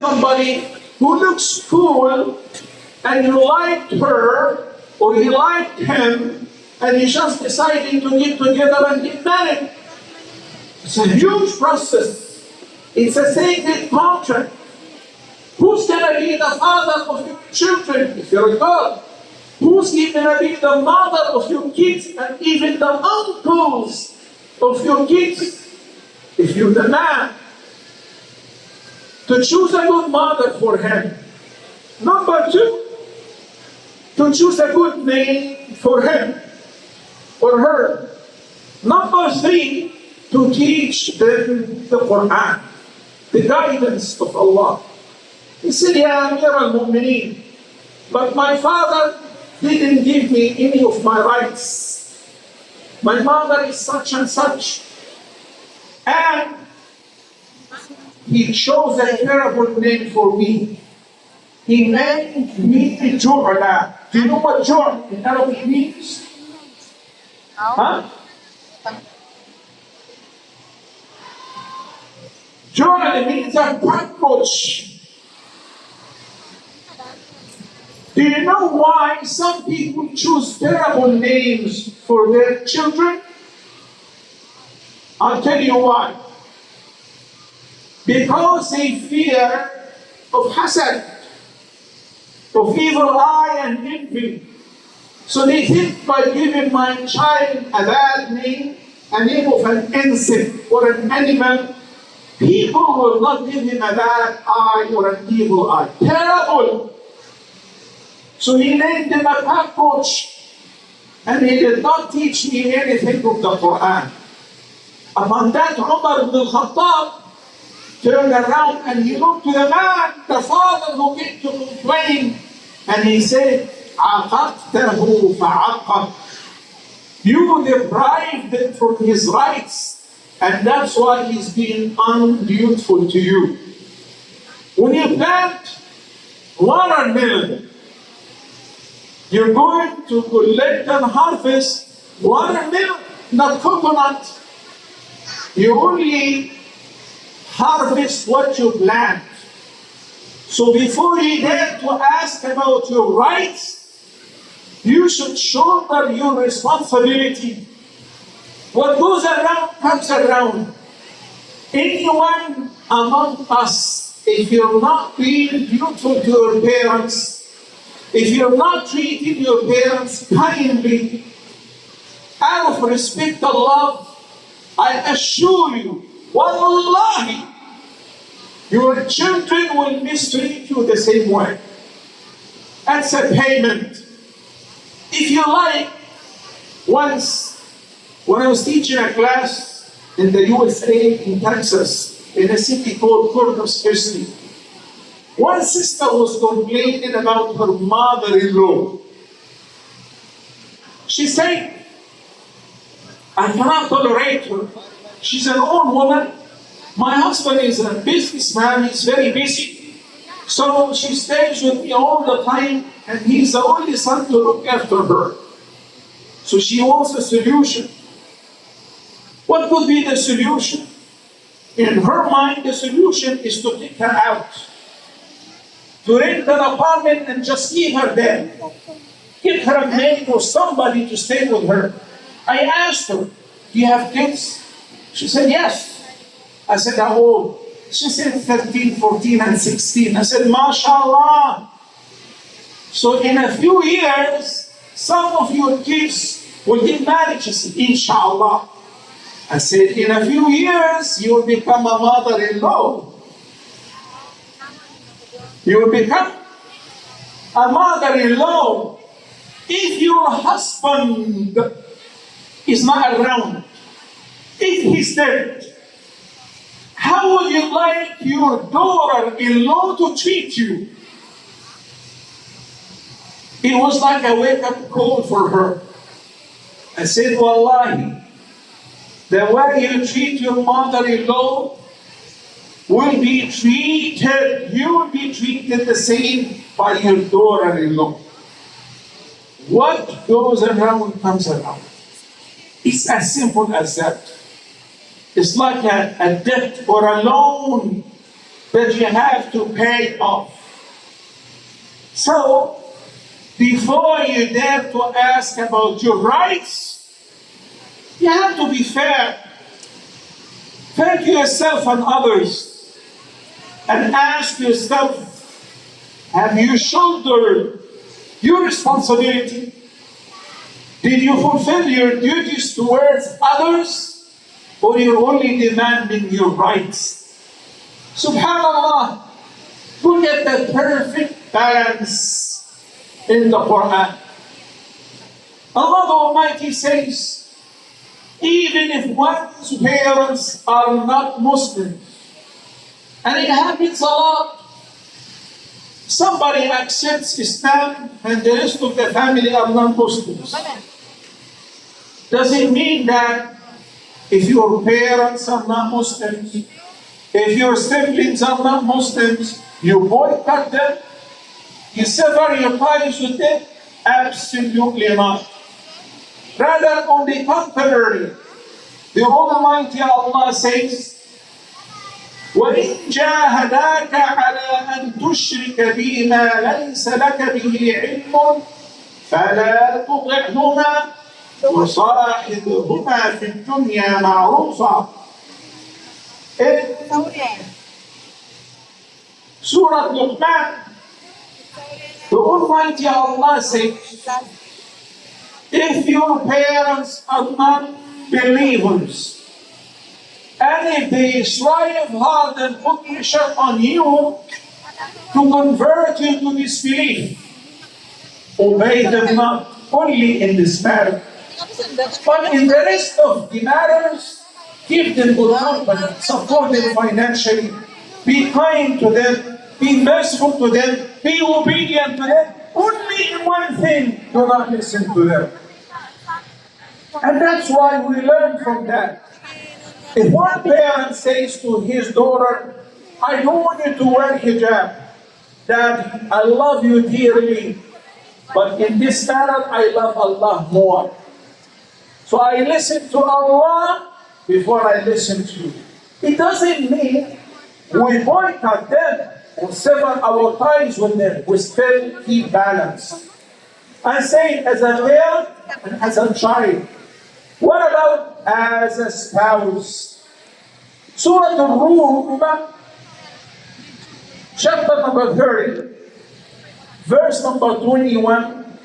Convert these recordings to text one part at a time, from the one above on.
somebody who looks cool and you liked her or you liked him and you just decided to get together and get married. It's a huge process. It's a sacred contract. Who's going to be the father of your children if you're a girl? Who's going to be the mother of your kids and even the uncles of your kids if you're the man? To choose a good mother for him. Number two, to choose a good name for him or her. Number three, to teach them the Quran, the guidance of Allah. He said, Ya Amir al-Mu'mineen, but my father didn't give me any of my rights. My mother is such and such. And he chose a terrible name for me. He named me Ju'la. Do you know what Ju'la in Arabic means? Huh? Ju'la means a cockroach. Do you know why some people choose terrible names for their children? I'll tell you why. Because they fear of hasad, of evil eye and envy. So they think by giving my child a bad name, a name of an insect or an animal, people will not give him a bad eye or an evil eye. Terrible! So he named him a cockroach, and he did not teach me anything of the Quran. Upon that, Umar ibn al-Khattab turned around and he looked to the man, the father who came to complain, and he said, عَقَبْتَهُ فَعَقَبْ. You deprived him from his rights, and that's why he's being undutiful to you. When you plant watermelon, you're going to collect and harvest watermelon, not coconut. You only harvest what you plant. So before you dare to ask about your rights, you should shoulder your responsibility. What goes around comes around. Anyone among us, if you're not being dutiful to your parents, if you're not treating your parents kindly, out of respect and love, I assure you, wallahi, your children will mistreat you the same way. That's a payment. If you like, once, when I was teaching a class in the USA in Texas, in a city called Corpus Christi, one sister was complaining about her mother-in-law. She said, I cannot tolerate her. She's an old woman. My husband is a businessman, he's very busy. So she stays with me all the time, and he's the only son to look after her. So she wants a solution. What could be the solution? In her mind, the solution is to kick her out. To rent an apartment and just leave her there. Get her a maid or somebody to stay with her. I asked her, do you have kids? She said, yes. I said, how old? She said, 13, 14, and 16. I said, mashallah. So in a few years, some of your kids will get married. She said, inshallah. I said, in a few years, you will become a mother-in-law. You will become a mother-in-law. If your husband is not around, if he's dead, how would you like your daughter-in-law to treat you? It was like a wake-up call for her. I said, wallahi, the way you treat your mother-in-law will be treated, you will be treated the same by your daughter-in-law. What goes around comes around. It's as simple as that. It's like a debt or a loan that you have to pay off. So, before you dare to ask about your rights, you have to be fair. Fair to yourself and others. And ask yourself, have you shouldered your responsibility? Did you fulfill your duties towards others? Or you're only demanding your rights? Subhanallah, look at the perfect balance in the Quran. Allah the Almighty says, even if one's parents are not Muslims, and it happens a lot, somebody accepts Islam and the rest of the family are non-Muslims. Does it mean that if your parents are not Muslims, if your siblings are not Muslims, you boycott them? You sever your ties with them? Absolutely not. Rather, on the contrary, the Almighty Allah says, وَإِنْ جَاهَدَاكَ عَلَىٰ أَن تُشْرِكَ بِي مَا لَيْسَ لَكَ بِهِ عِلْمٌ فَلَا تُطِعْهُمَا وَصَاحِبْهُمَا فِي الدُّنْيَا مَعْرُوفًا. Surah Luqman, the Almighty Allah says, if your parents are not believers, and if they strive hard and put pressure on you to convert you to disbelief, obey them not only in this matter, but in the rest of the matters, give them good company, support them financially, be kind to them, be merciful to them, be obedient to them. Only in one thing, do not listen to them. And that's why we learn from that. If one parent says to his daughter, I don't want you to wear hijab, Dad, I love you dearly, but in this matter, I love Allah more. So I listen to Allah before I listen to you. It doesn't mean we boycott them or sever our ties with them. We still keep balance. I say as a parent and as a child. What about as a spouse? Surah Al-Rum, chapter number 30, verse number 21,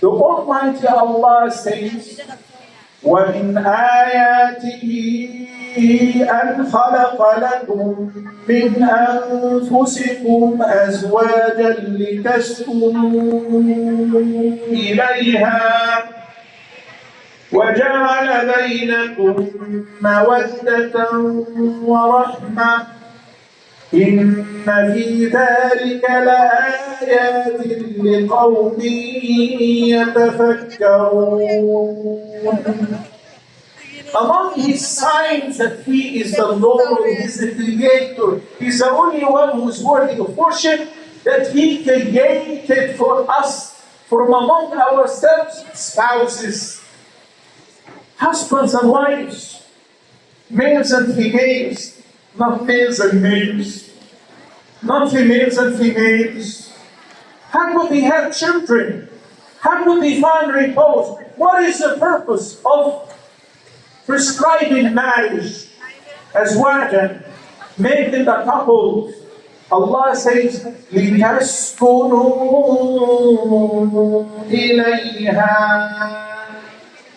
the Almighty Allah says, وَمِنْ آيَاتِهِ أَنْ خَلَقَ لَكُم مِّنْ أَنفُسِكُمْ أَزْوَاجًا لِتَسْكُنُوا إِلَيْهَا وَجَعَلَ بَيْنَكُم مَّوَدَّةً وَرَحْمَةً إِنَّ فِي ذَلِكَ لَآيَاتٍ لِقَوْمٍ يَتَفَكَّرُونَ. Among his signs that he is the Lord, he is the Creator, he is the only one who is worthy of worship, that he created for us, from among ourselves, spouses, husbands and wives, males and females, not males and males, not females and females. How could they have children? How could they find repose? What is the purpose of prescribing marriage as wajan, making the couple? Allah says, لِتَسْكُنُوا إِلَيْهَا.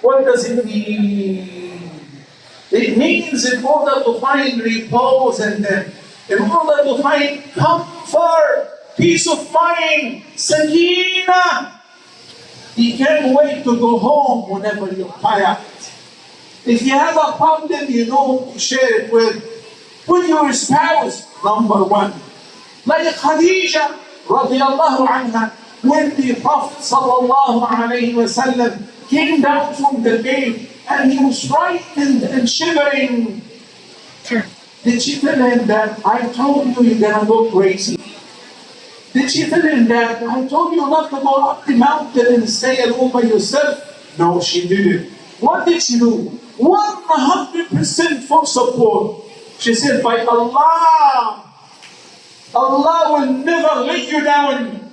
What does it mean? It means in order to find repose in them, in order to find comfort, peace of mind, sakina. You can't wait to go home whenever you're tired. If you have a problem, you know who to share it with your spouse, number one. Like Khadija, radiallahu anha, when the Prophet sallallahu alayhi wa sallam came down from the cave and he was frightened and shivering. Did she tell him that, I told you you're gonna go crazy? Did she tell him that, I told you not to go up the mountain and stay alone by yourself? No, she didn't. What did she do? 100% full support. She said, by Allah, Allah will never let you down.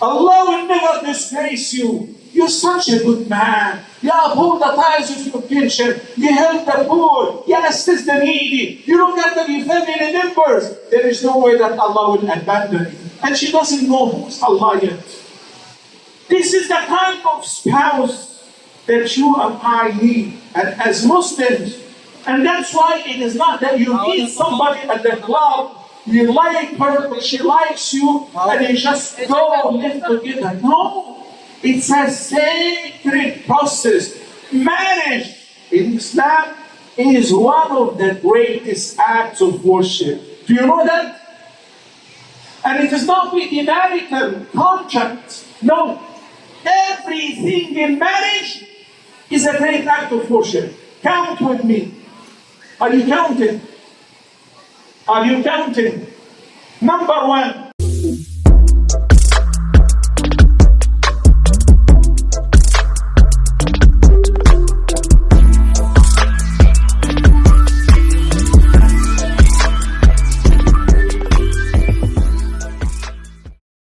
Allah will never disgrace you. You're such a good man. You uphold the ties of your kinship. You help the poor. You assist the needy. You look after your family members. There is no way that Allah will abandon you. And she doesn't know who's Allah yet. This is the kind of spouse that you and I need. And as Muslims, and that's why it is not that you meet somebody at the club, you like her, she likes you, and you just go live together. No. It's a sacred process. Marriage in Islam is one of the greatest acts of worship. Do you know that? And it is not with the marital contract. No. Everything in marriage is a great act of worship. Count with me. Are you counting? Are you counting? Number one,